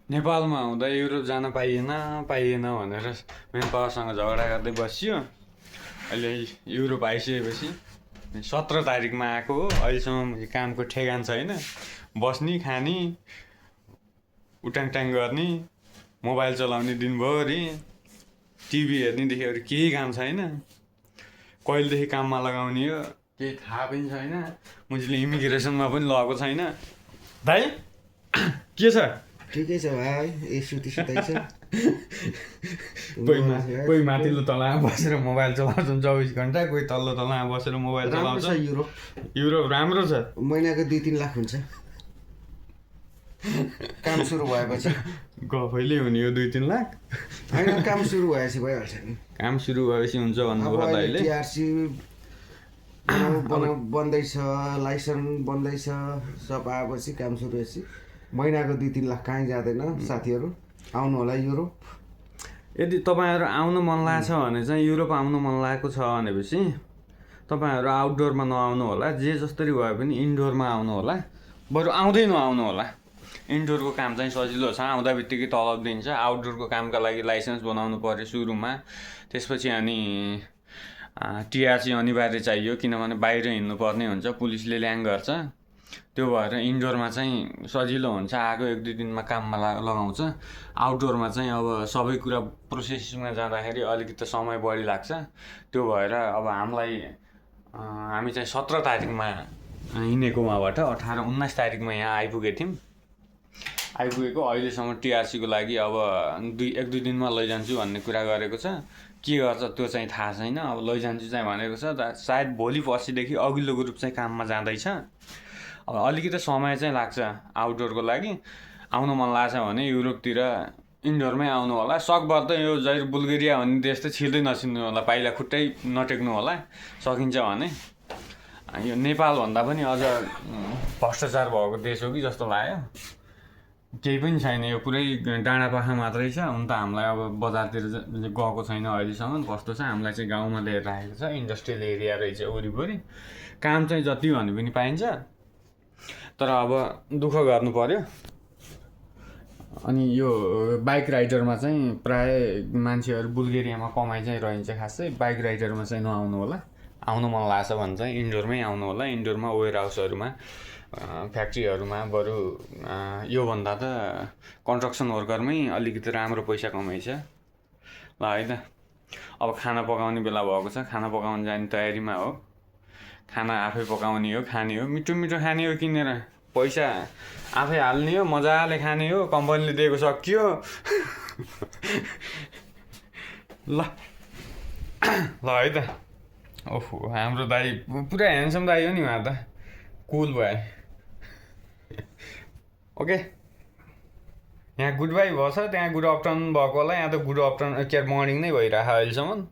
नेपालमा हुँदा युरोप जान पाइएन भनेर मेन पावरसँग झगडा गर्दै बसियो। अहिले युरोप आइसकेपछि 17 तारिकमा आएको हो। अहिलेसम्म कामको ठेगान छैन। बस्ने खाने उटाङटाङ गर्ने मोबाइल चलाउने दिनभरि टिभी हेर्नेदेखि अरू केही काम छैन। कहिलेदेखि काममा लगाउने हो केही थाहा पनि छैन। मुझले इमिग्रेसनमा पनि लगाएको छैन। भाइ के छ? ठिकै छ भाइ। सुताइ छ। कोही माथिल्लो तलामा बसेर मोबाइल चलाउँछन् 24 घन्टा, कोही तल्लो तलामा बसेर मोबाइल चलाउँछ। युरोप राम्रो छ। महिनाको 2-3 लाख हुन्छ काम सुरु भएपछि। गफैले हुने हो 2-3 लाख? होइन, काम सुरु भएपछि भइहाल्छ नि। काम सुरु भएपछि हुन्छ भन्नुभयो त अहिले। टिआरसी बन्दैछ, लाइसेन्स बन्दैछ, सब आएपछि काम सुरु भएपछि महिनाको 2-3 लाख कहीँ जाँदैन। साथीहरू आउनु होला युरोप। यदि तपाईँहरू आउनु मन लागेको छ भने चाहिँ युरोप आउनु मन लागेको छ भनेपछि तपाईँहरू आउटडोरमा नआउनु होला। जे जसरी भए पनि इन्डोरमा आउनु होला। बरु आउँदै नआउनु होला। इन्डोरको काम चाहिँ सजिलो छ। आउँदा बित्तिकै तलब दिन्छ। आउटडोरको कामका लागि लाइसेन्स बनाउनु पर्यो सुरुमा। त्यसपछि अनि टिआरसी अनिवार्य चाहियो, किनभने बाहिर हिँड्नुपर्ने हुन्छ, पुलिसले ल्याङ गर्छ। त्यो भएर इन्डोरमा चाहिँ सजिलो हुन्छ। आएको 1-2 दिनमा काममा लगाउँछ। आउटडोरमा चाहिँ अब सबै कुरा प्रोसेसिङमा जाँदाखेरि अलिकति समय बढी लाग्छ। त्यो भएर अब हामी चाहिँ 17 तारिकमा हिँडेको वहाँबाट 18-19 तारिकमा यहाँ आइपुगेको थियौँ। आइपुगेको अहिलेसम्म टिआरसीको लागि अब 1-2 दिनमा लैजान्छु भन्ने कुरा गरेको छ। के गर्छ त्यो चाहिँ थाहा छैन। अब लैजान्छु चाहिँ भनेको छ। सायद भोलि पर्सिदेखि अघिल्लो ग्रुप चाहिँ काममा जाँदैछ। अब अलिकति समय चाहिँ लाग्छ आउटडोरको लागि। आउनु मन लाग्छ भने युरोपतिर इन्डोरमै आउनु होला। सकभर त यो जहिले बुल्गेरिया भन्ने देश त छिर्दै नछिर्नु होला। पाइला खुट्टै नटेक्नु होला। सकिन्छ भने यो नेपालभन्दा पनि अझ भ्रष्टाचार भएको देश हो कि जस्तो लाग्यो। केही पनि छैन। यो पुरै डाँडापाखा मात्रै छ। हुन त हामीलाई अब बजारतिर गएको छैन अहिलेसम्म। कस्तो छ हामीलाई चाहिँ गाउँमा लिएर राखेको छ। इन्डस्ट्रियल एरिया रहेछ वरिपरि। काम चाहिँ जति भने पनि पाइन्छ। तर अब दुःख गर्नु पर्यो। अनि यो बाइक राइडरमा चाहिँ प्राय मान्छेहरू बुल्गेरियामा कमाइ चाहिँ रहन्छ। खासै बाइक राइडरमा चाहिँ नआउनु होला। आउनु मन लाग्छ भने चाहिँ इन्डोरमै आउनु होला। इन्डोरमा वेयर हाउसहरूमा, फ्याक्ट्रीहरूमा बरु योभन्दा त कन्स्ट्रक्सन वर्करमै अलिकति राम्रो पैसा कमाइछ ल है त। अब खाना पकाउने बेला भएको छ। खाना पकाउन जाने तयारीमा हो। खाना आफै पकाउने हो, खाने हो, मिठो मिठो खाने हो, किनेर पैसा आफै हाल्ने हो, मजाले खाने हो। कम्पनीले दिएको सकियो ल है त। ओहो, हाम्रो दाइ पुरा ह्यान्डसम दाइ हो नि उहाँ त। कुल भयो। ओके, यहाँ गुड बाई भएछ, त्यहाँ गुड आफ्टरनुन भएको होला। यहाँ त गुड आफ्टरनुन मर्निङ नै भइरहेको अहिलेसम्म।